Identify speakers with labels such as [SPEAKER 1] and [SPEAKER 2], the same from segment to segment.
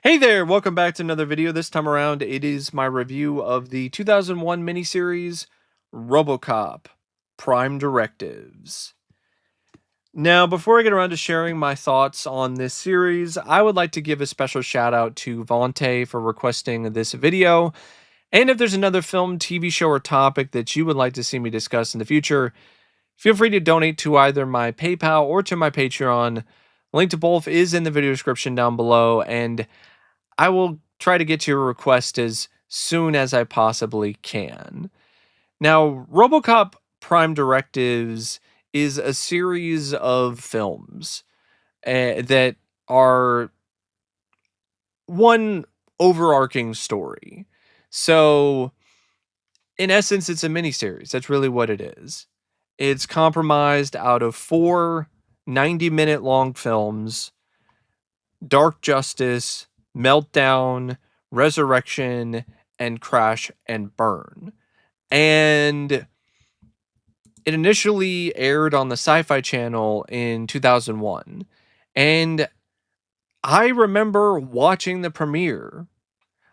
[SPEAKER 1] Hey there, welcome back to another video. This time around, it is my review of the 2001 miniseries RoboCop Prime Directives. Now, before I get around to sharing my thoughts on this series, I would like to give a special shout out to Vontae for requesting this video. And if there's another film, TV show, or topic that you would like to see me discuss in the future, feel free to donate to either my PayPal or to my Patreon. Link to both is in the video description down below, and I will try to get to your request as soon as I possibly can. Now, RoboCop Prime Directives is a series of films that are one overarching story. So, in essence, it's a miniseries. That's really what it is. It's compromised out of four 90-minute long films: Dark Justice, Meltdown, Resurrection, and Crash and Burn. And it initially aired on the Sci-Fi Channel in 2001. And I remember watching the premiere.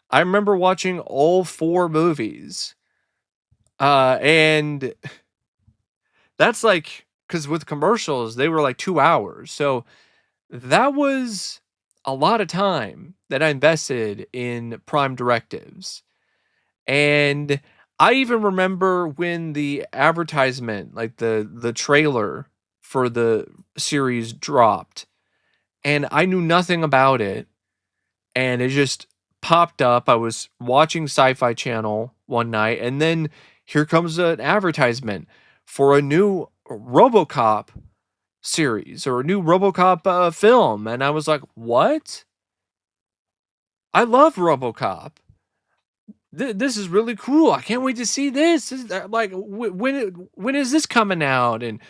[SPEAKER 1] I remember watching all four movies. And that's like, because with commercials, they were like 2 hours. So that was a lot of time that I invested in Prime Directives. And I even remember when the advertisement, like the trailer for the series dropped, and I knew nothing about it, and it just popped up. I was watching Sci-Fi Channel one night, and then here comes an advertisement for a new RoboCop series or a new RoboCop film, and I was like, "What? I love RoboCop. This is really cool. I can't wait to see this. This is, like, when is this coming out?" And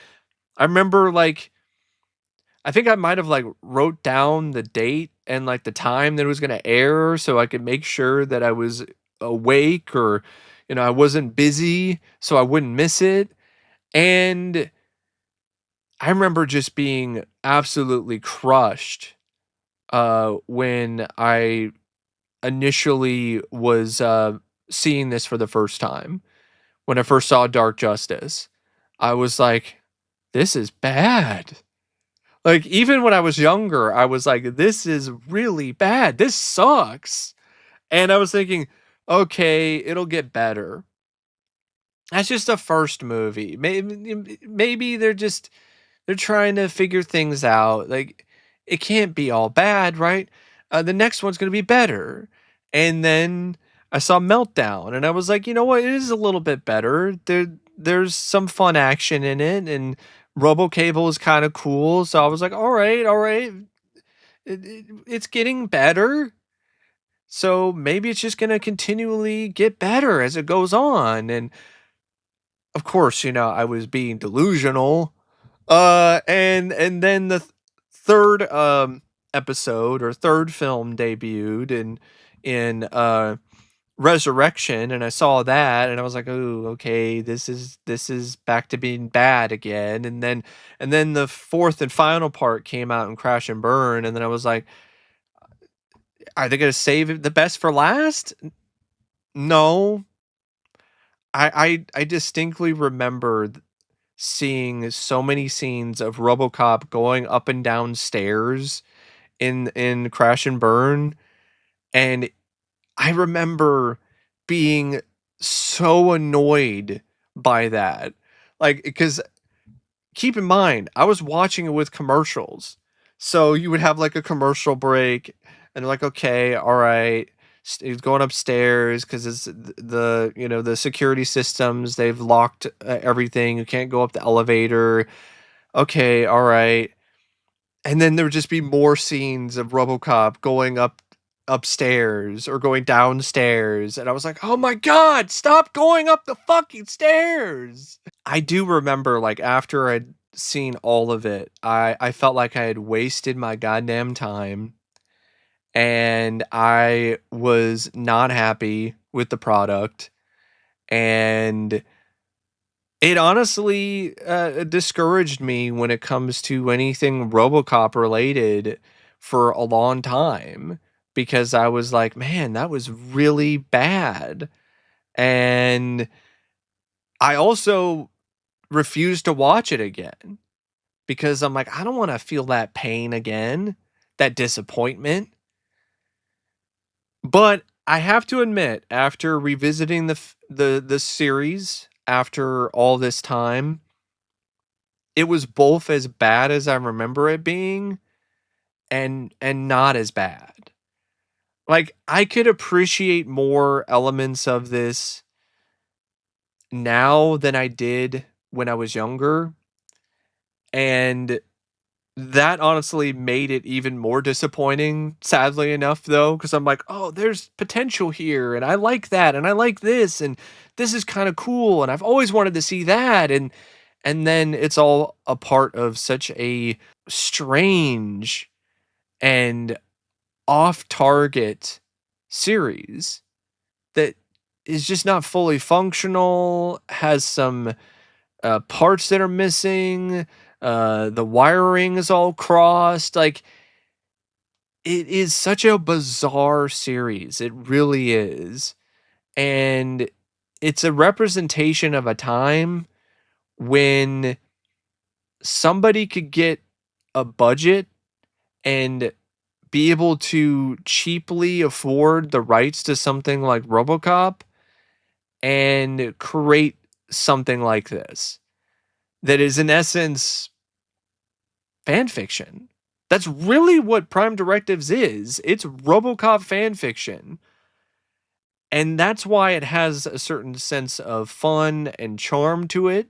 [SPEAKER 1] I remember, like, I think I might have, like, wrote down the date and, like, the time that it was gonna air so I could make sure that I was awake, or, I wasn't busy so I wouldn't miss it. And I remember just being absolutely crushed, when I initially was, seeing this for the first time. When I first saw Dark Justice, I was like, "This is bad." Like, even when I was younger, I was like, "This is really bad. This sucks." And I was thinking, "Okay, it'll get better." That's just the first movie. Maybe they're trying to figure things out. Like, it can't be all bad, right? The next one's gonna be better. And then I saw Meltdown, and I was like, you know what? It is a little bit better. There's some fun action in it, and RoboCable is kind of cool. So I was like, all right, it's getting better. So maybe it's just gonna continually get better as it goes on. And of course, I was being delusional. And then the third episode or third film debuted in Resurrection, and I saw that, and I was like, "Oh, okay, this is back to being bad again." And then the fourth and final part came out in Crash and Burn, and then I was like, "Are they gonna save the best for last?" No. I distinctly remember seeing so many scenes of RoboCop going up and down stairs in Crash and Burn, and I remember being so annoyed by that. Like, because keep in mind, I was watching it with commercials. So you would have like a commercial break, and they're like, okay, all right. He's going upstairs because it's the security systems. They've locked everything. You can't go up the elevator. Okay, all right. And then there would just be more scenes of RoboCop going upstairs or going downstairs, and I was like, "Oh my god, stop going up the fucking stairs." I do remember, like, after I'd seen all of it, I felt like I had wasted my goddamn time, and I was not happy with the product, and it honestly, discouraged me when it comes to anything RoboCop related for a long time, because I was like, man, that was really bad. And I also refused to watch it again because I'm like, I don't want to feel that pain again, that disappointment. But I have to admit, after revisiting the series after all this time, it was both as bad as I remember it being and not as bad. Like, I could appreciate more elements of this now than I did when I was younger, and that honestly made it even more disappointing, sadly enough, though, because I'm like, "Oh, there's potential here, and I like that, and I like this, and this is kinda cool, and I've always wanted to see that," and then it's all a part of such a strange and off-target series that is just not fully functional, has some parts that are missing. The wiring is all crossed. Like, it is such a bizarre series. It really is. And it's a representation of a time when somebody could get a budget and be able to cheaply afford the rights to something like RoboCop and create something like this that is in essence fan fiction. That's really what Prime Directives is. It's RoboCop fan fiction. And that's why it has a certain sense of fun and charm to it.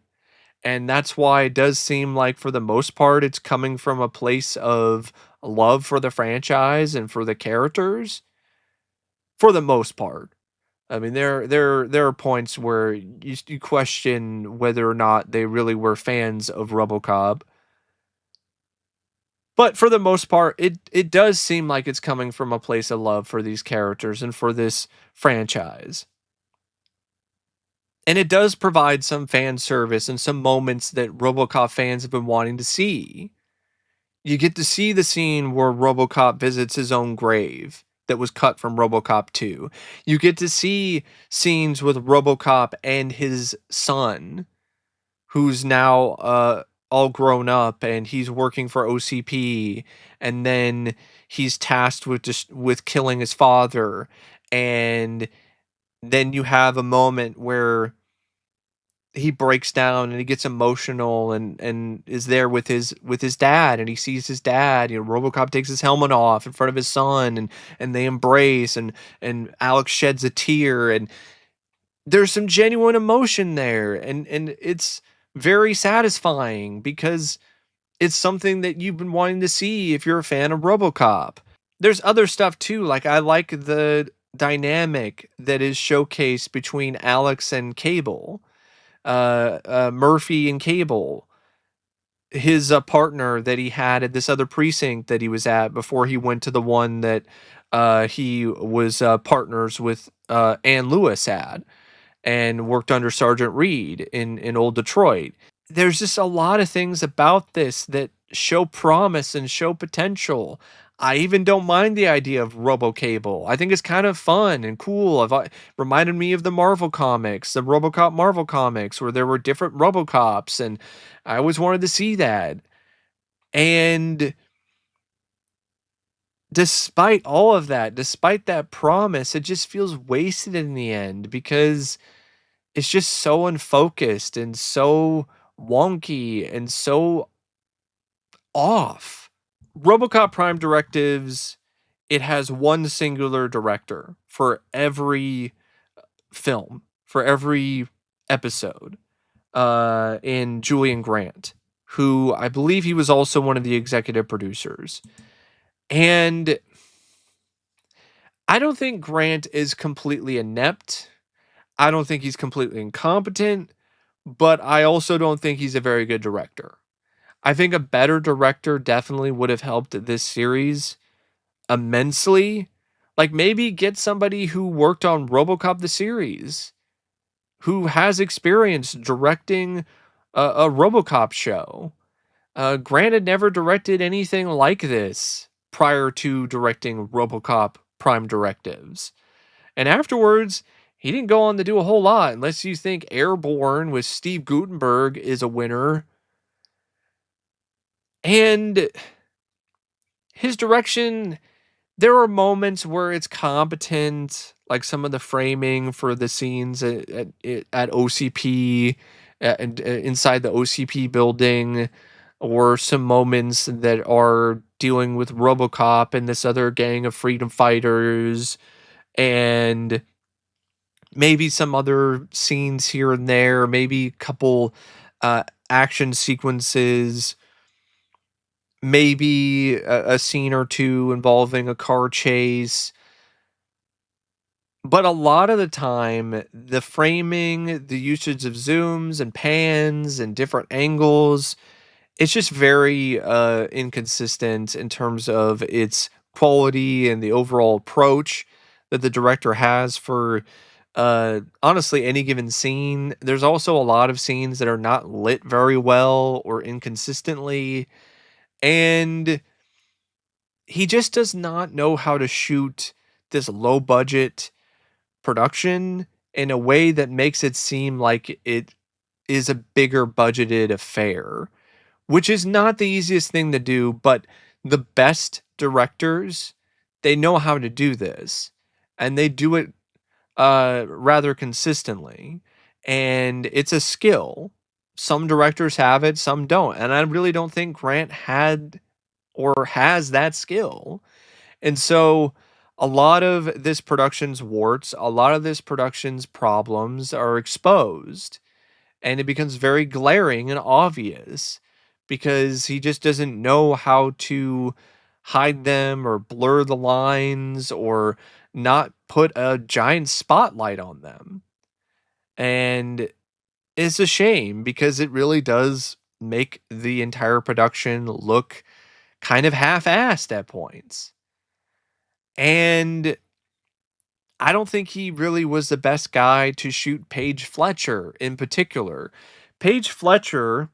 [SPEAKER 1] And that's why it does seem like, for the most part, it's coming from a place of love for the franchise and for the characters. For the most part. I mean, there are points where you question whether or not they really were fans of RoboCop. But for the most part, it does seem like it's coming from a place of love for these characters and for this franchise. And it does provide some fan service and some moments that RoboCop fans have been wanting to see. You get to see the scene where RoboCop visits his own grave that was cut from RoboCop 2. You get to see scenes with RoboCop and his son, who's now all grown up and he's working for OCP, and then he's tasked with just with killing his father, and then you have a moment where he breaks down and he gets emotional and is there with his dad, and he sees his dad. RoboCop takes his helmet off in front of his son, and they embrace, and Alex sheds a tear, and there's some genuine emotion there, and it's very satisfying because it's something that you've been wanting to see if you're a fan of RoboCop. There's other stuff too, like I like the dynamic that is showcased between Alex and Cable, Murphy and Cable, his partner that he had at this other precinct that he was at before he went to the one that he was partners with Ann Lewis at and worked under Sergeant Reed in old Detroit. There's just a lot of things about this that show promise and show potential. I even don't mind the idea of RoboCable. I think it's kind of fun and cool. Reminded me of the Marvel comics, the RoboCop Marvel comics, where there were different RoboCops, and I always wanted to see that. And despite all of that, despite that promise, it just feels wasted in the end because it's just so unfocused and so wonky and so off. RoboCop Prime Directives, it has one singular director for every film, for every episode, in Julian Grant, who I believe he was also one of the executive producers. And I don't think Grant is completely inept. I don't think he's completely incompetent, but I also don't think he's a very good director. I think a better director definitely would have helped this series immensely. Like, maybe get somebody who worked on RoboCop the series, who has experience directing a RoboCop show. Grant had never directed anything like this prior to directing RoboCop Prime Directives. And afterwards, he didn't go on to do a whole lot unless you think Airborne with Steve Guttenberg is a winner. And his direction, there are moments where it's competent, like some of the framing for the scenes at OCP, and inside the OCP building, or some moments that are dealing with RoboCop and this other gang of freedom fighters, and maybe some other scenes here and there, maybe a couple uh, action sequences, maybe a scene or two involving a car chase. But a lot of the time, the framing, the usage of zooms and pans and different angles, it's just very inconsistent in terms of its quality and the overall approach that the director has for honestly any given scene. There's also a lot of scenes that are not lit very well or inconsistently, and he just does not know how to shoot this low budget production in a way that makes it seem like it is a bigger budgeted affair, which is not the easiest thing to do, but the best directors, they know how to do this, and they do it rather consistently, and it's a skill. Some directors have it, some don't, and I really don't think Grant had or has that skill. And so a lot of this production's warts, a lot of this production's problems are exposed, and it becomes very glaring and obvious because he just doesn't know how to hide them or blur the lines or not put a giant spotlight on them. And it's a shame because it really does make the entire production look kind of half-assed at points. And I don't think he really was the best guy to shoot Paige Fletcher in particular. Paige Fletcher,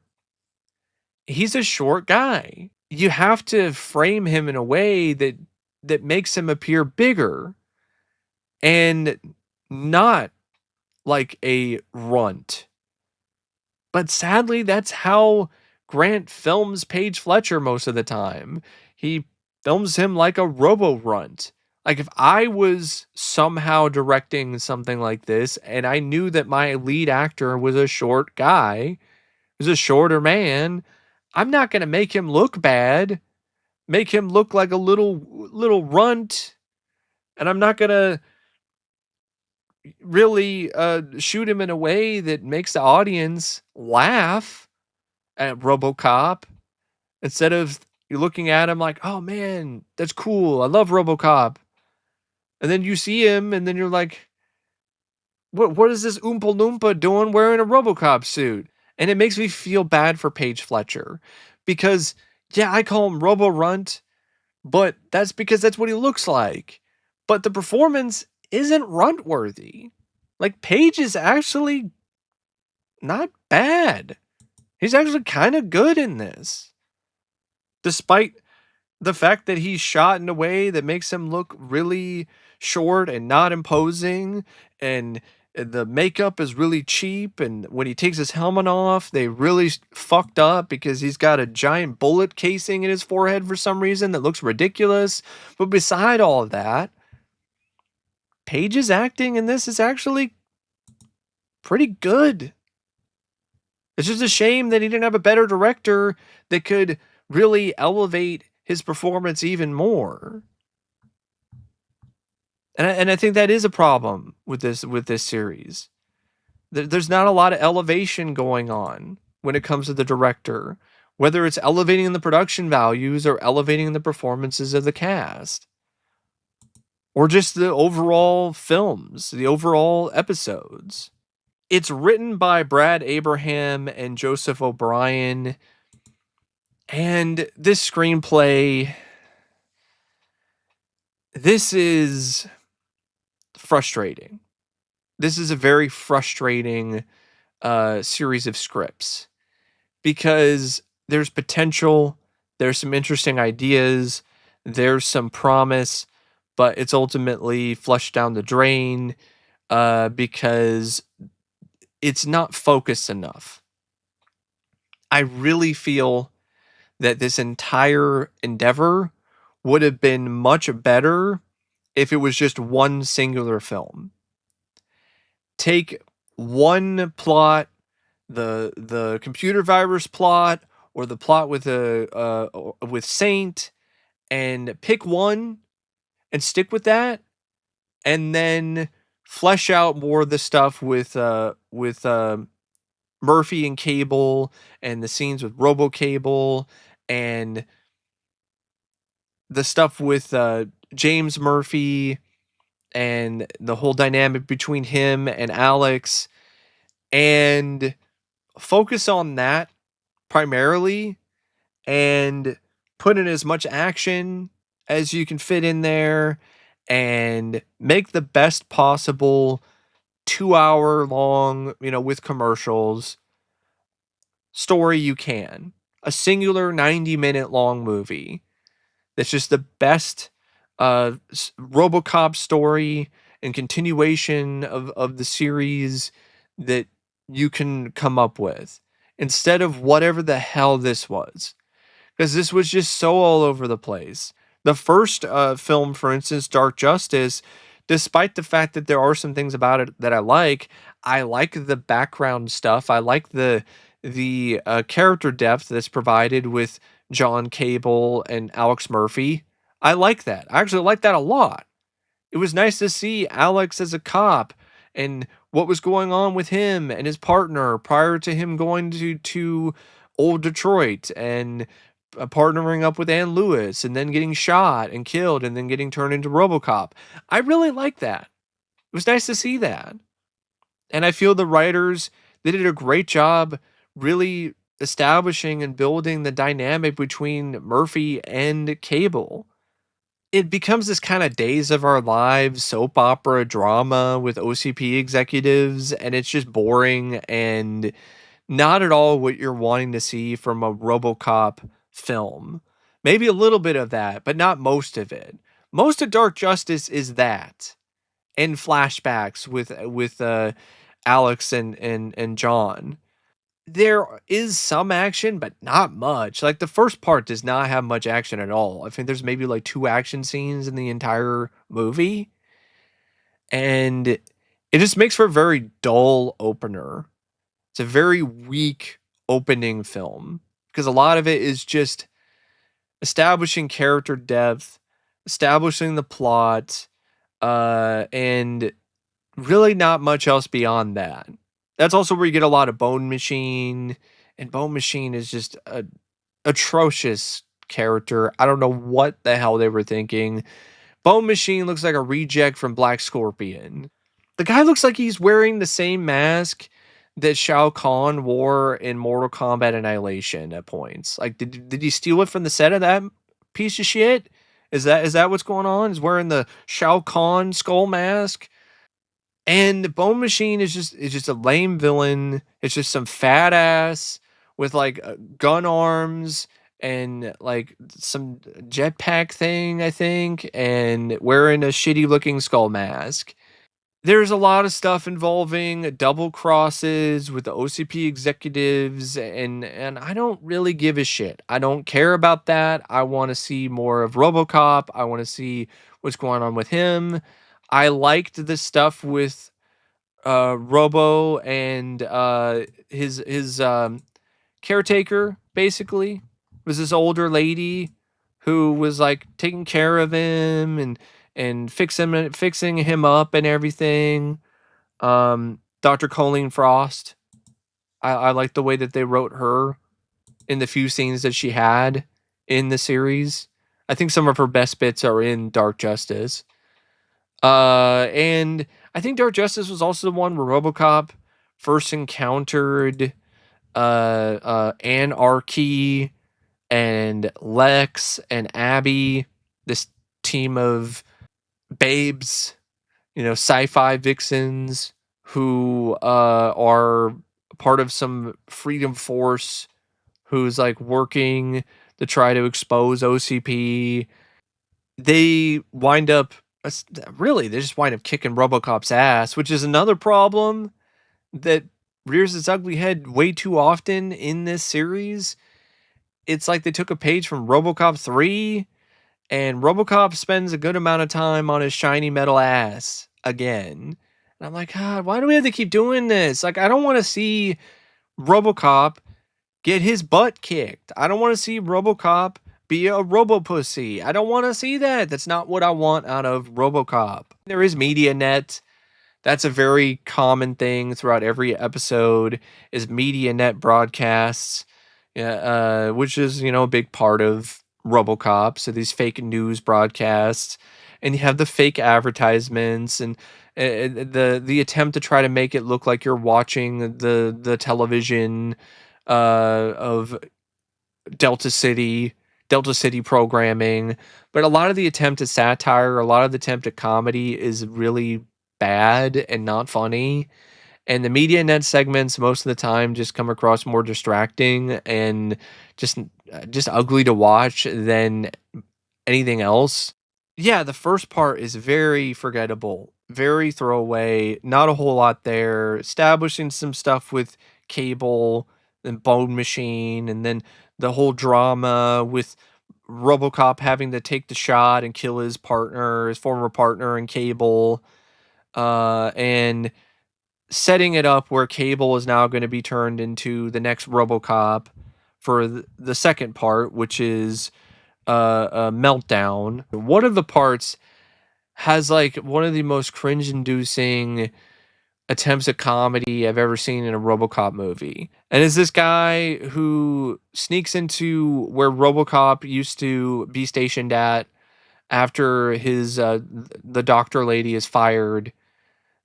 [SPEAKER 1] he's a short guy. You have to frame him in a way that makes him appear bigger and not like a runt. But sadly, that's how Grant films Paige Fletcher most of the time. He films him like a robo runt. Like if I was somehow directing something like this and I knew that my lead actor was a short guy, was a shorter man, I'm not going to make him look bad, make him look like a little runt, and I'm not going to really shoot him in a way that makes the audience laugh at RoboCop. Instead of you looking at him like, oh man, that's cool. I love RoboCop. And then you see him and then you're like, what is this Oompa Loompa doing wearing a RoboCop suit? And it makes me feel bad for Paige Fletcher because, yeah, I call him Robo Runt, but that's because that's what he looks like. But the performance isn't runt worthy. Like, Paige is actually not bad. He's actually kind of good in this. Despite the fact that he's shot in a way that makes him look really short and not imposing, and the makeup is really cheap, and when he takes his helmet off, they really fucked up because he's got a giant bullet casing in his forehead for some reason that looks ridiculous. But beside all of that, Paige's acting in this is actually pretty good. It's just a shame that he didn't have a better director that could really elevate his performance even more. And I think that is a problem with this series. There's not a lot of elevation going on when it comes to the director, whether it's elevating the production values or elevating the performances of the cast, or just the overall films, the overall episodes. It's written by Brad Abraham and Joseph O'Brien, and this screenplay, this is frustrating. This is a very frustrating series of scripts because there's potential, there's some interesting ideas, there's some promise, but it's ultimately flushed down the drain because it's not focused enough. I really feel that this entire endeavor would have been much better if it was just one singular film. Take one plot, the computer virus plot, or the plot with with Saint, and pick one and stick with that, and then flesh out more of the stuff with Murphy and Cable, and the scenes with RoboCable, and the stuff with James Murphy, and the whole dynamic between him and Alex, and focus on that primarily, and put in as much action as you can fit in there, and make the best possible 2 hour long, with commercials, story you can. A singular 90-minute long movie that's just the best RoboCop story and continuation of the series that you can come up with, instead of whatever the hell this was, because this was just so all over the place. The first film, for instance, Dark Justice, despite the fact that there are some things about it that I like the background stuff. I like the character depth that's provided with John Cable and Alex Murphy. I like that. I actually like that a lot. It was nice to see Alex as a cop and what was going on with him and his partner prior to him going to old Detroit, and partnering up with Ann Lewis, and then getting shot and killed, and then getting turned into RoboCop. I really like that. It was nice to see that. And I feel the writers, they did a great job really establishing and building the dynamic between Murphy and Cable. It becomes this kind of Days of Our Lives soap opera drama with OCP executives, and it's just boring and not at all what you're wanting to see from a RoboCop film. Maybe a little bit of that, but not most of it. Most of Dark Justice is that, and flashbacks with Alex and John. There is some action, but not much. Like, the first part does not have much action at all. I think there's maybe like 2 action scenes in the entire movie, and it just makes for a very dull opener. It's a very weak opening film because a lot of it is just establishing character depth, establishing the plot, and really not much else beyond that. That's also where you get a lot of Bone Machine, and Bone Machine is just a atrocious character. I don't know what the hell they were thinking. Bone Machine looks like a reject from Black Scorpion. The guy looks like he's wearing the same mask that Shao Kahn wore in Mortal Kombat Annihilation at points. Like, did he steal it from the set of that piece of shit? Is that what's going on? He's wearing the Shao Kahn skull mask? And the Bone Machine is just a lame villain. It's just some fat ass with like gun arms and like some jetpack thing, I think, and wearing a shitty looking skull mask. There's a lot of stuff involving double crosses with the OCP executives, and I don't really give a shit. I don't care about that. I want to see more of RoboCop. I want to see what's going on with him. I liked the stuff with Robo and his caretaker, basically, was this older lady who was like taking care of him and fixing him up and everything. Dr. Colleen Frost. I like the way that they wrote her in the few scenes that she had in the series. I think some of her best bits are in Dark Justice. And I think Dark Justice was also the one where RoboCop first encountered Anarchy and Lex and Abby, this team of babes, sci-fi vixens who are part of some freedom force who's like working to try to expose OCP. They wind up really, they just wind up kicking RoboCop's ass, which is another problem that rears its ugly head way too often in this series. It's like they took a page from RoboCop 3, and RoboCop spends a good amount of time on his shiny metal ass again. And I'm like, God, why do we have to keep doing this? Like, I don't want to see RoboCop get his butt kicked. I don't want to see RoboCop be a robo-pussy. I don't want to see that. That's not what I want out of RoboCop. There is MediaNet. That's a very common thing throughout every episode is MediaNet broadcasts, yeah, which is, a big part of RoboCop. So these fake news broadcasts, and you have the fake advertisements and the attempt to try to make it look like you're watching the television of Delta City programming. But a lot of the attempt at satire, a lot of the attempt at comedy is really bad and not funny. And the media net segments most of the time just come across more distracting and just ugly to watch than anything else. Yeah, the first part is very forgettable, very throwaway, not a whole lot there. Establishing some stuff with Cable and Bone Machine, and then the whole drama with RoboCop having to take the shot and kill his partner, his former partner in Cable, and setting it up where Cable is now going to be turned into the next RoboCop for the second part, which is a meltdown. One of the parts has like one of the most cringe-inducing attempts at comedy I've ever seen in a RoboCop movie. And is this guy who sneaks into where RoboCop used to be stationed at after his the doctor lady is fired,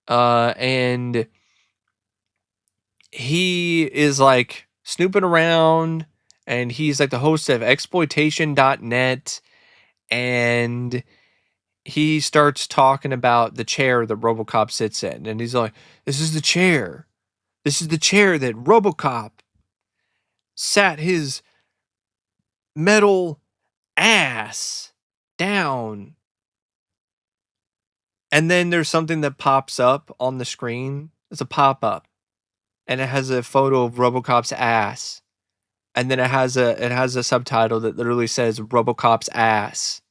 [SPEAKER 1] and he is like snooping around, and he's like the host of exploitation.net, and he starts talking about the chair that RoboCop sits in, and he's like, "This is the chair. This is the chair that RoboCop sat his metal ass down." And then there's something that pops up on the screen. It's a pop-up, and it has a photo of RoboCop's ass. And then it has a subtitle that literally says RoboCop's ass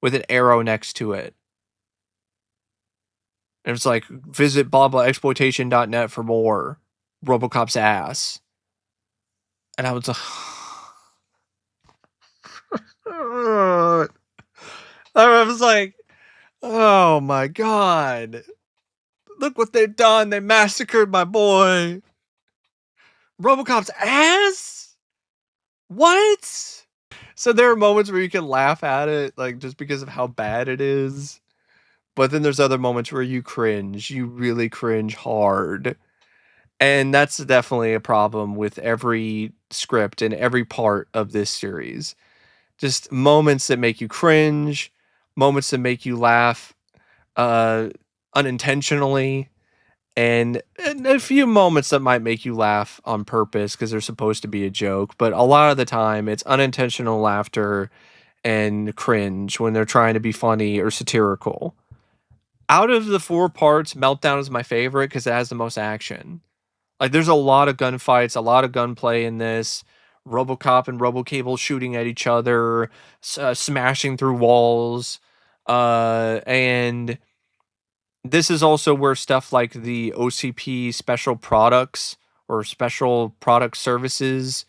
[SPEAKER 1] with an arrow next to it. And it's like, visit blah blah exploitation.net for more RoboCop's ass. And I was like, I was like, oh my God. Look what they've done. They massacred my boy. RoboCop's ass? What? So there are moments where you can laugh at it, like just because of how bad it is. But then there's other moments where you cringe. You really cringe hard. And that's definitely a problem with every script and every part of this series. Just moments that make you cringe, moments that make you laugh uh, unintentionally, and a few moments that might make you laugh on purpose because they're supposed to be a joke. But a lot of the time, it's unintentional laughter and cringe when they're trying to be funny or satirical. Out of the four parts, Meltdown is my favorite because it has the most action. Like, there's a lot of gunfights, a lot of gunplay in this. RoboCop and RoboCable shooting at each other, smashing through walls, and this is also where stuff like the OCP special products or special product services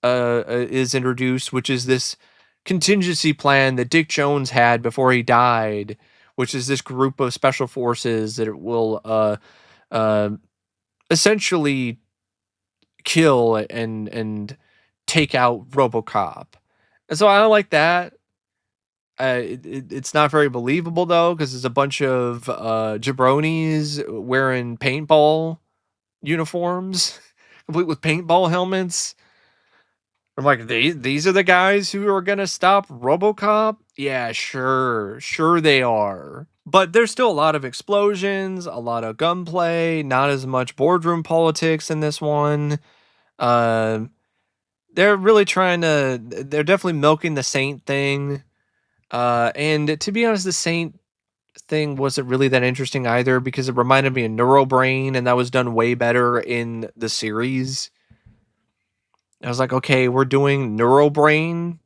[SPEAKER 1] is introduced, which is this contingency plan that Dick Jones had before he died, which is this group of special forces that will uh, essentially kill and take out RoboCop. And so I like that. It's not very believable though, because there's a bunch of jabronis wearing paintball uniforms, complete with paintball helmets. I'm like, these are the guys who are gonna stop RoboCop? Yeah, sure they are. But there's still a lot of explosions, a lot of gunplay, not as much boardroom politics in this one. Uh, they're really they're definitely milking the Saint thing. And to be honest, the Saint thing wasn't really that interesting either because it reminded me of Neurobrain, and that was done way better in the series. I was like, okay, we're doing Neurobrain,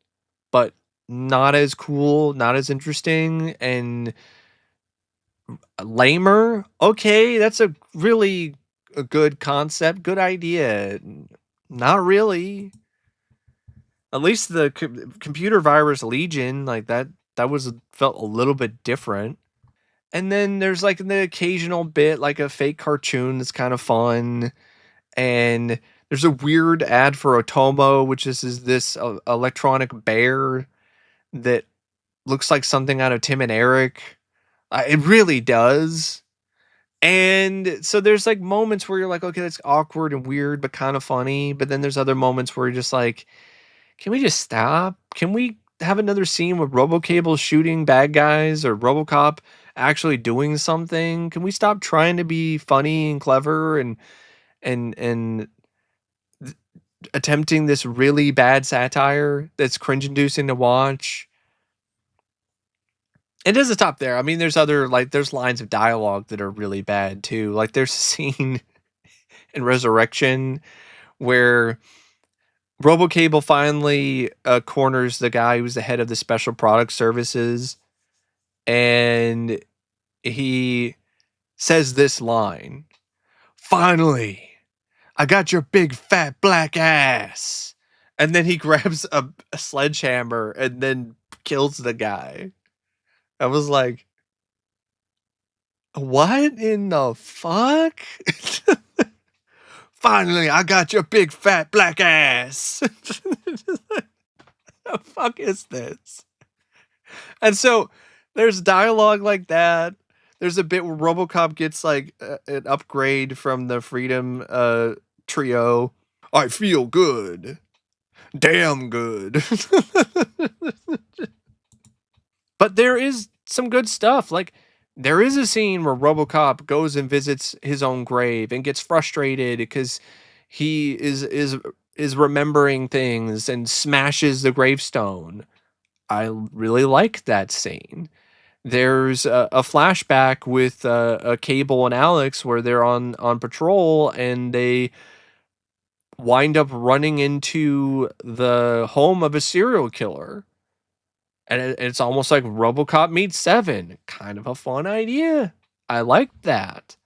[SPEAKER 1] but not as cool, not as interesting, and lamer. Okay, that's a good concept, good idea. Not really. At least the computer virus Legion, like that was felt a little bit different. And then there's like the occasional bit, like a fake cartoon that's kind of fun. And there's a weird ad for Otomo, which is this electronic bear that looks like something out of Tim and Eric. It really does. And so there's like moments where you're like, okay, that's awkward and weird, but kind of funny. But then there's other moments where you're just like, can we just stop? Can we have another scene with RoboCable shooting bad guys or RoboCop actually doing something? Can we stop trying to be funny and clever and attempting this really bad satire that's cringe-inducing to watch? It doesn't stop there. I mean, there's other there's lines of dialogue that are really bad too. Like there's a scene in Resurrection where RoboCable finally corners the guy who's the head of the special product services, and he says this line: "Finally, I got your big fat black ass." And then he grabs a sledgehammer and then kills the guy. I was like, what in the fuck? Finally, I got your big fat black ass. The fuck is this? And so there's dialogue like that. There's a bit where RoboCop gets like an upgrade from the Freedom trio. I feel good. Damn good. But there is some good stuff. Like there is a scene where RoboCop goes and visits his own grave and gets frustrated because he is remembering things and smashes the gravestone. I really like that scene. There's a flashback with a Cable and Alex where they're on patrol and they wind up running into the home of a serial killer. And it's almost like RoboCop meets Seven. Kind of a fun idea. I like that.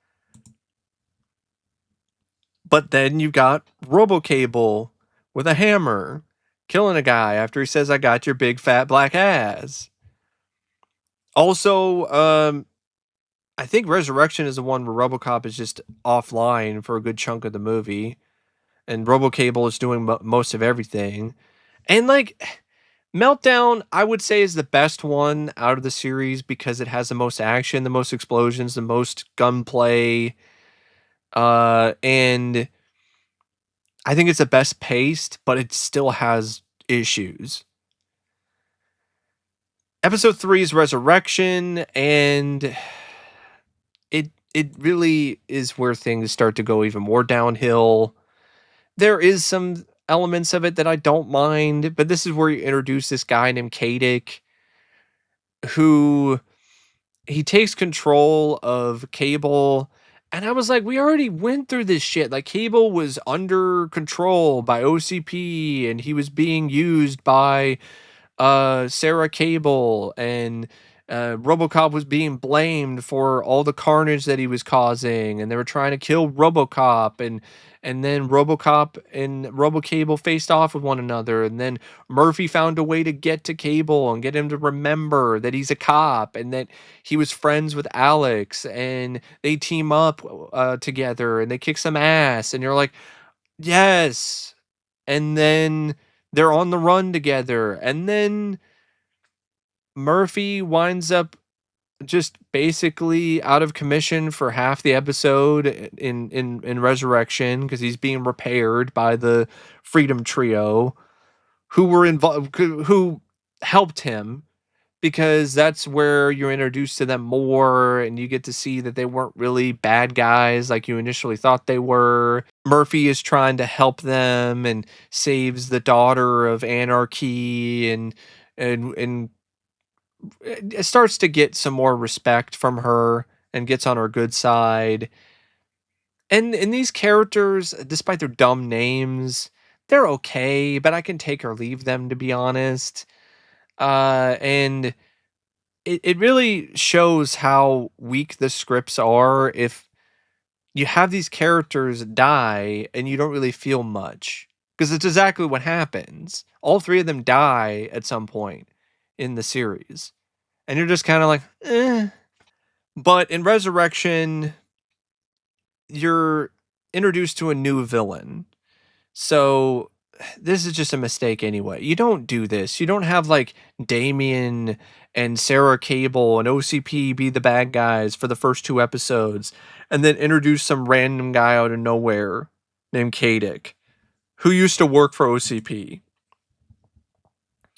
[SPEAKER 1] But then you got RoboCable with a hammer killing a guy after he says, "I got your big fat black ass." Also, I think Resurrection is the one where RoboCop is just offline for a good chunk of the movie, and RoboCable is doing most of everything. And like Meltdown, I would say is the best one out of the series because it has the most action, the most explosions, the most gunplay, and I think it's the best paced, but it still has issues. Episode 3 is Resurrection, and it really is where things start to go even more downhill. There is some elements of it that I don't mind, but this is where you introduce this guy named Kadic, who he takes control of Cable. And I was like, we already went through this shit. Like, Cable was under control by OCP, and he was being used by Sarah Cable, and RoboCop was being blamed for all the carnage that he was causing, and they were trying to kill RoboCop, and then RoboCop and RoboCable faced off with one another, and then Murphy found a way to get to Cable and get him to remember that he's a cop and that he was friends with Alex, and they team up together and they kick some ass, and you're like, yes. And then they're on the run together, and then Murphy winds up just basically out of commission for half the episode in Resurrection because he's being repaired by the Freedom Trio, who were involved, who helped him, because that's where you're introduced to them more and you get to see that they weren't really bad guys like you initially thought they were. Murphy is trying to help them and saves the daughter of Anarchy and it starts to get some more respect from her and gets on her good side. And these characters, despite their dumb names, they're okay, but I can take or leave them, to be honest. And it really shows how weak the scripts are if you have these characters die and you don't really feel much. Because it's exactly what happens. All three of them die at some point in the series. And you're just kind of like, eh. But in Resurrection, you're introduced to a new villain. So this is just a mistake anyway. You don't do this. You don't have like Damien and Sarah Cable and OCP be the bad guys for the first two episodes and then introduce some random guy out of nowhere named Kadic who used to work for OCP,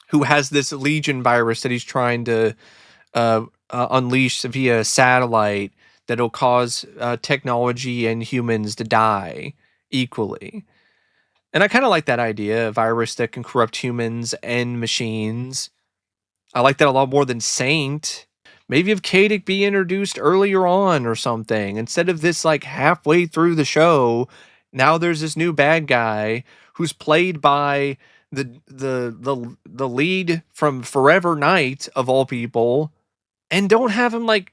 [SPEAKER 1] who has this Legion virus that he's trying to unleash via satellite that'll cause technology and humans to die equally. And I kind of like that idea, a virus that can corrupt humans and machines. I like that a lot more than Saint. Maybe if Kadic be introduced earlier on or something, instead of this like halfway through the show, now there's this new bad guy who's played by the lead from Forever Night of all people, and don't have him like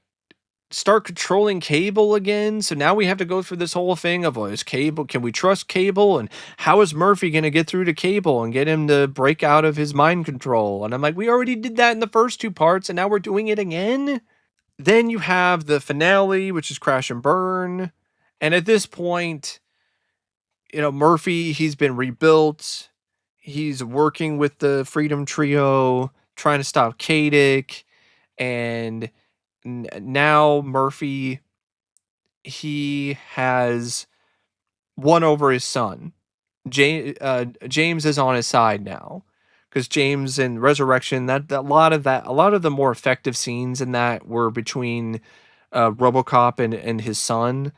[SPEAKER 1] start controlling Cable again. So now we have to go through this whole thing of, well, is Cable, can we trust Cable? And how is Murphy going to get through to Cable and get him to break out of his mind control? And I'm like, we already did that in the first two parts and now we're doing it again. Then you have the finale, which is Crash and Burn. And at this point, Murphy, he's been rebuilt. He's working with the Freedom Trio, trying to stop Kadic. And now Murphy, he has won over his son. James is on his side now because James in Resurrection, that a lot of the more effective scenes in that were between RoboCop and his son,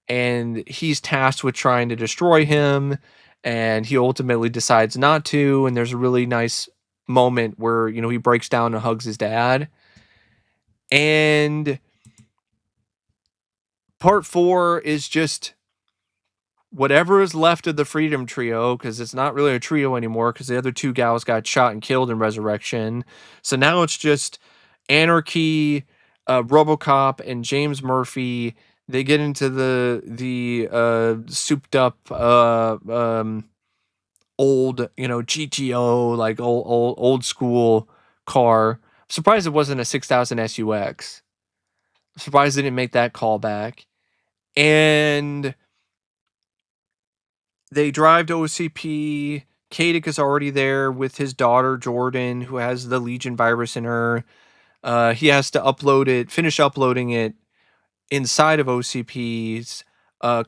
[SPEAKER 1] and he's tasked with trying to destroy him, and he ultimately decides not to. And there's a really nice moment where he breaks down and hugs his dad. And part 4 is just whatever is left of the Freedom Trio, because it's not really a trio anymore because the other two gals got shot and killed in Resurrection. So now it's just Anarchy, RoboCop, and James Murphy. They get into the souped up old GTO, like old school car. I'm surprised it wasn't a 6000 SUX. I'm surprised they didn't make that callback. And they drive to OCP. Kadic is already there with his daughter, Jordan, who has the Legion virus in her. He has to finish uploading it inside of OCP's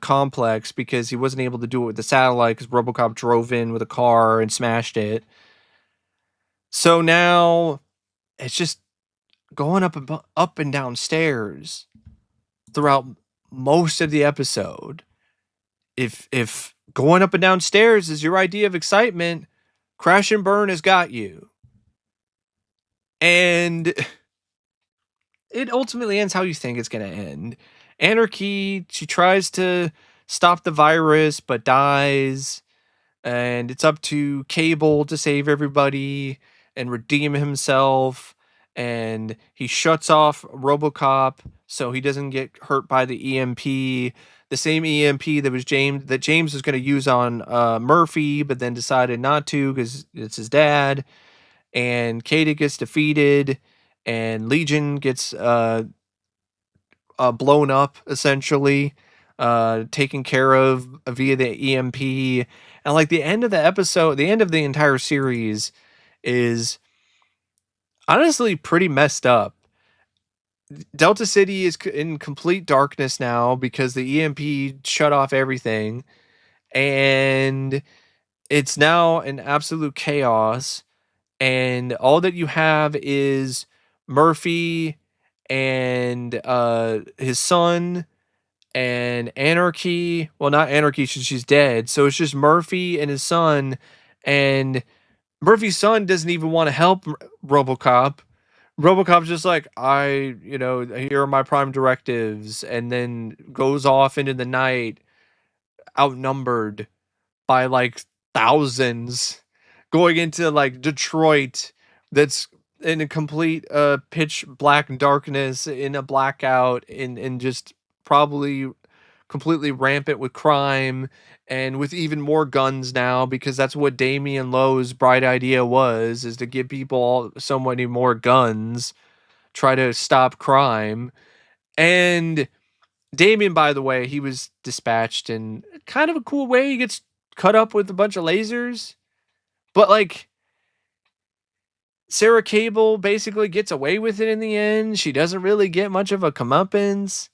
[SPEAKER 1] complex because he wasn't able to do it with the satellite because RoboCop drove in with a car and smashed it. So now it's just going up and down stairs throughout most of the episode. If going up and down stairs is your idea of excitement, Crash and Burn has got you. And it ultimately ends how you think it's going to end. Anarchy, she tries to stop the virus but dies. And it's up to Cable to save everybody and redeem himself. And he shuts off RoboCop so he doesn't get hurt by the EMP. The same EMP that James was going to use on Murphy, but then decided not to because it's his dad. And Kadic gets defeated, and Legion gets blown up essentially, taken care of via the EMP. And like the end of the episode, the end of the entire series is honestly pretty messed up. Delta City is in complete darkness now because the EMP shut off everything, and it's now an absolute chaos. And all that you have is Murphy and his son and Anarchy. Well, not Anarchy, she's dead. So it's just Murphy and his son, and Murphy's son doesn't even want to help RoboCop. RoboCop's just like, here are my prime directives, and then goes off into the night, outnumbered by like thousands, going into like Detroit, that's in a complete pitch black darkness, in a blackout, and just probably completely rampant with crime, and with even more guns now, because that's what Damian Lowe's bright idea was, is to give people so many more guns, try to stop crime. And Damien, by the way, he was dispatched in kind of a cool way. He gets cut up with a bunch of lasers, but like Sarah Cable basically gets away with it in the end. She doesn't really get much of a comeuppance.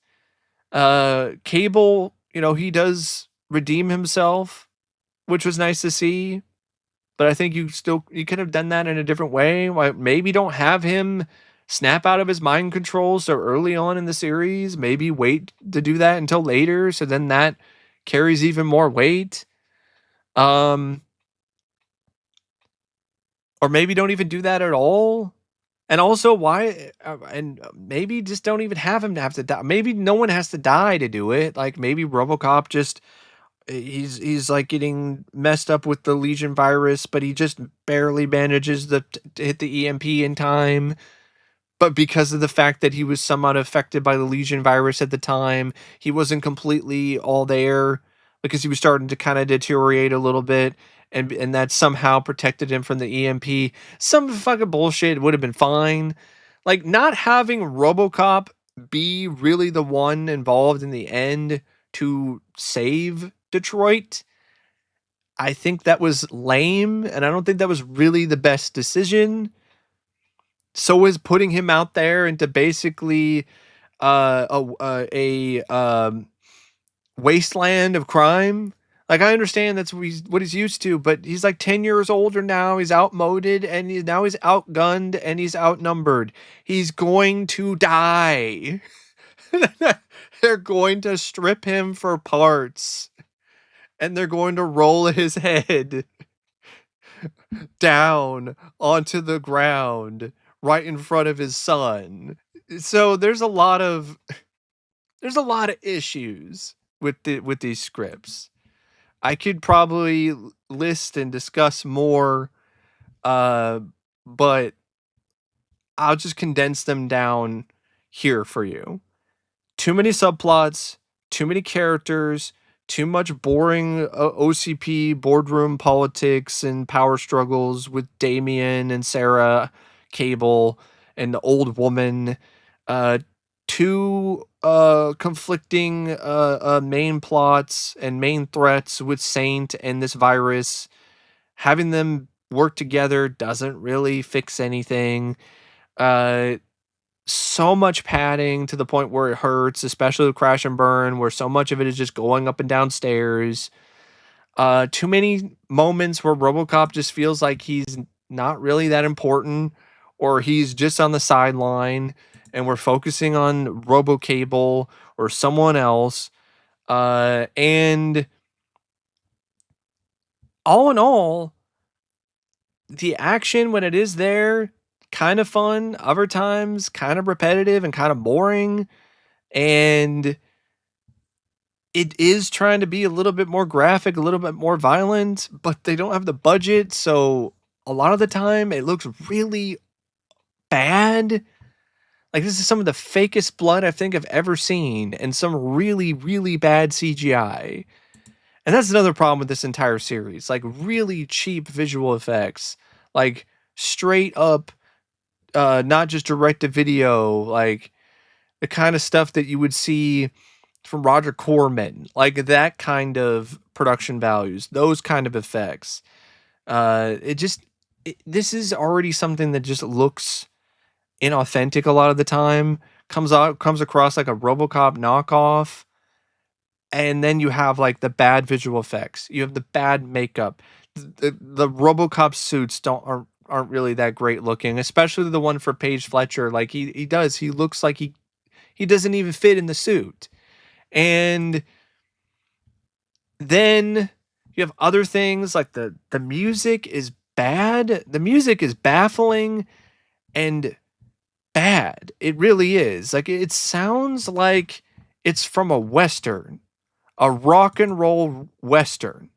[SPEAKER 1] Cable, he does redeem himself, which was nice to see. But I think you could have done that in a different way. Why maybe don't have him snap out of his mind control so early on in the series. Maybe wait to do that until later, so then that carries even more weight. Um, or maybe don't even do that at all. And also, why? And maybe just don't even have him to have to die. Maybe no one has to die to do it. Like maybe RoboCop just he's like getting messed up with the Legion virus, but he just barely manages to hit the EMP in time. But because of the fact that he was somewhat affected by the Legion virus at the time, he wasn't completely all there, because he was starting to kind of deteriorate a little bit, and that somehow protected him from the EMP. Some fucking bullshit would have been fine. Like not having RoboCop be really the one involved in the end to save Detroit, I think that was lame, and I don't think that was really the best decision. So is putting him out there into basically a wasteland of crime. Like I understand that's what he's used to, but he's like 10 years older now. He's outmoded, and now he's outgunned, and he's outnumbered. He's going to die. They're going to strip him for parts, and they're going to roll his head down onto the ground right in front of his son. So there's a lot of issues with these scripts. I could probably list and discuss more, uh, but I'll just condense them down here for you. Too many subplots, too many characters, too much boring OCP boardroom politics and power struggles with Damien and Sarah Cable and the old woman. Uh, Two conflicting main plots and main threats with Saint and this virus. Having them work together doesn't really fix anything. Uh, so much padding to the point where it hurts, especially with Crash and Burn, where so much of it is just going up and down stairs. Too many moments where RoboCop just feels like he's not really that important, or he's just on the sideline, and we're focusing on RoboCable or someone else. And all in all, the action when it is there, kind of fun. Other times, kind of repetitive and kind of boring. And it is trying to be a little bit more graphic, a little bit more violent, but they don't have the budget, so a lot of the time it looks really bad. Like this is some of the fakest blood I think I've ever seen, and some really, really bad CGI. And that's another problem with this entire series. Like really cheap visual effects. Like straight up not just direct to video, like the kind of stuff that you would see from Roger Corman, like that kind of production values, those kind of effects. This is already something that just looks inauthentic a lot of the time. Comes across like a RoboCop knockoff, and then you have like the bad visual effects. You have the bad makeup. The RoboCop suits aren't really that great looking, especially the one for Paige Fletcher. Like he looks like he doesn't even fit in the suit. And then you have other things like the music is bad. The music is baffling, and bad. It really is. Like, it sounds like it's from a Western, a rock and roll Western.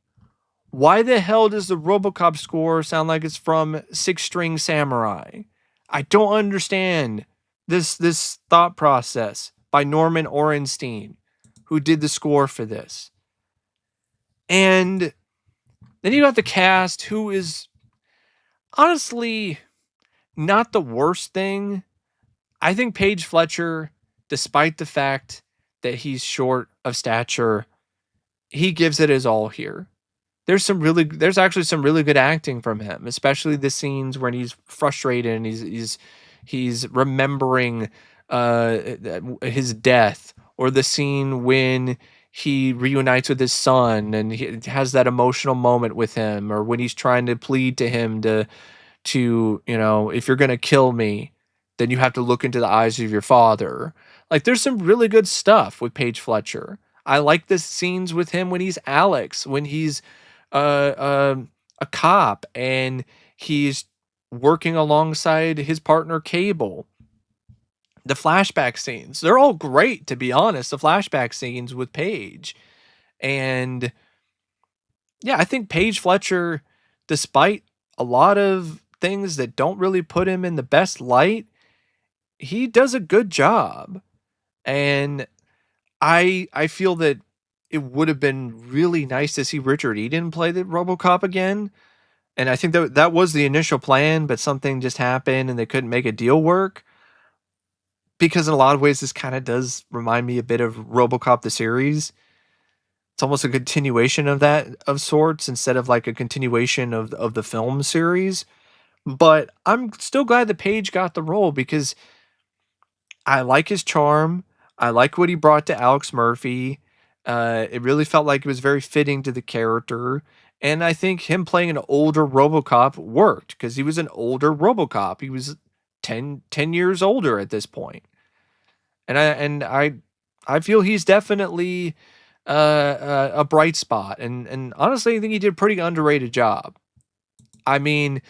[SPEAKER 1] Why the hell does the RoboCop score sound like it's from Six String Samurai? I don't understand this thought process by Norman Orenstein, who did the score for this. And then you got the cast, who is honestly not the worst thing. I think Paige Fletcher, despite the fact that he's short of stature, he gives it his all here. There's actually some really good acting from him, especially the scenes when he's frustrated and he's remembering his death, or the scene when he reunites with his son and he has that emotional moment with him, or when he's trying to plead to him to, if you're going to kill me, then you have to look into the eyes of your father. Like, there's some really good stuff with Paige Fletcher. I like the scenes with him when he's Alex, when he's a cop and he's working alongside his partner Cable. The flashback scenes, they're all great, to be honest. The flashback scenes with Paige. And yeah, I think Paige Fletcher, despite a lot of things that don't really put him in the best light, he does a good job. And I feel that it would have been really nice to see Richard Eden play the RoboCop again. And I think that was the initial plan, but something just happened and they couldn't make a deal work. Because in a lot of ways, this kind of does remind me a bit of RoboCop the series. It's almost a continuation of that of sorts, instead of like a continuation of the film series. But I'm still glad that Page got the role, because I like his charm. I like what he brought to Alex Murphy. It really felt like it was very fitting to the character. And I think him playing an older RoboCop worked, because he was an older RoboCop. He was 10 years older at this point. And I feel he's definitely a bright spot. And honestly, I think he did a pretty underrated job. I mean,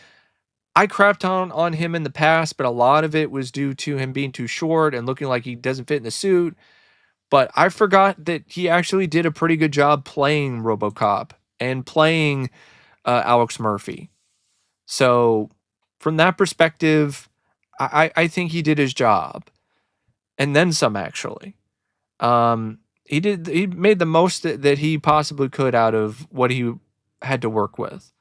[SPEAKER 1] I crapped on him in the past, but a lot of it was due to him being too short and looking like he doesn't fit in the suit. But I forgot that he actually did a pretty good job playing RoboCop and playing Alex Murphy. So from that perspective, I think he did his job, and then some, actually. He made the most that he possibly could out of what he had to work with.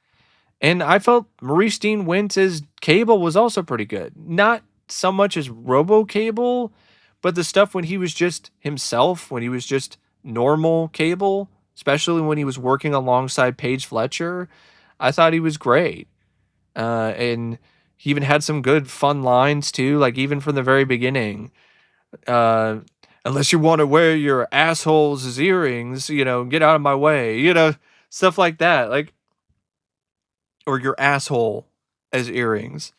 [SPEAKER 1] And I felt Maurice Dean Wint as Cable was also pretty good. Not so much as Robo Cable, but the stuff when he was just himself, when he was just normal Cable, especially when he was working alongside Paige Fletcher, I thought he was great. And he even had some good fun lines too, like even from the very beginning. Uh, Unless you want to wear your assholes as earrings, get out of my way, stuff like that. Like, or your asshole as earrings.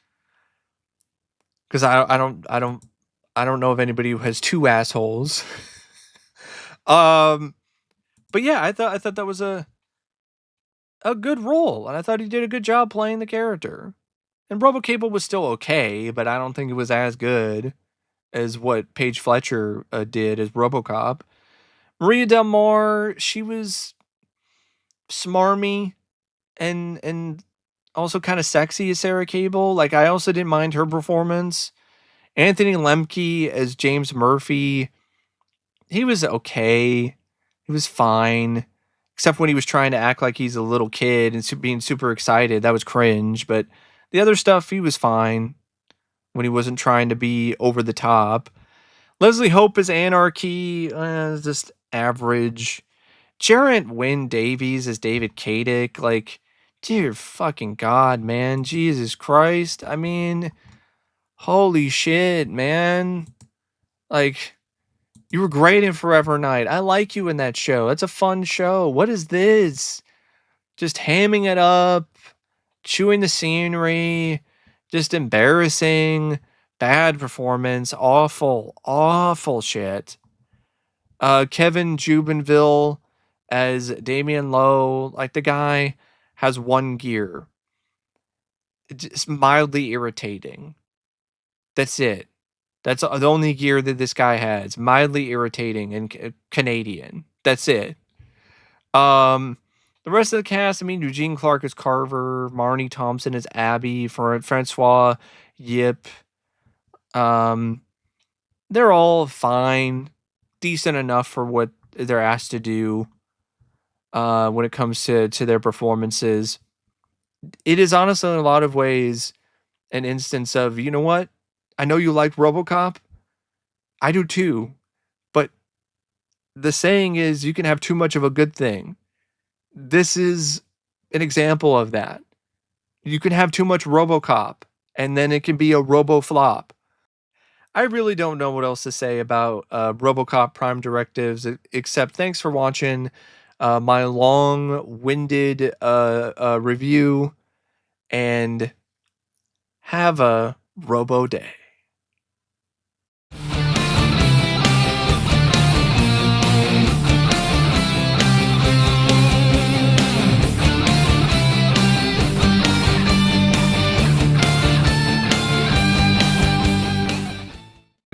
[SPEAKER 1] Because I don't know of anybody who has two assholes. um, but yeah, I thought that was a good role, and I thought he did a good job playing the character. And RoboCable was still okay, but I don't think it was as good as what Paige Fletcher did as RoboCop. Maria Del Mar, she was smarmy and also kind of sexy as Sarah Cable. Like, I also didn't mind her performance. Anthony Lemke as James Murphy, he was okay. He was fine. Except when he was trying to act like he's a little kid and being super excited. That was cringe. But the other stuff, he was fine when he wasn't trying to be over the top. Leslie Hope as Anarchy, just average. Geraint Wynn Davies as David Kadick, like, dear fucking God, man. Jesus Christ. I mean, holy shit, man. Like, you were great in Forever Night. I like you in that show. It's a fun show. What is this? Just hamming it up, chewing the scenery, just embarrassing, bad performance, awful, awful shit. Kevin Jubinville as Damian Lowe, like, the guy has one gear. It's just mildly irritating. That's it. That's the only gear that this guy has. Mildly irritating and Canadian. That's it. The rest of the cast, I mean, Eugene Clark is Carver, Marni Thompson is Abby, Francoise, Yip. Um, they're all fine, decent enough for what they're asked to do. When it comes to their performances, it is honestly in a lot of ways an instance of, you know what? I know you like RoboCop. I do too, but the saying is you can have too much of a good thing. This is an example of that. You can have too much RoboCop, and then it can be a Robo flop. I really don't know what else to say about RoboCop Prime Directives, except thanks for watching my long-winded review, and have a Robo Day.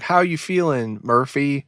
[SPEAKER 1] How you feeling, Murphy?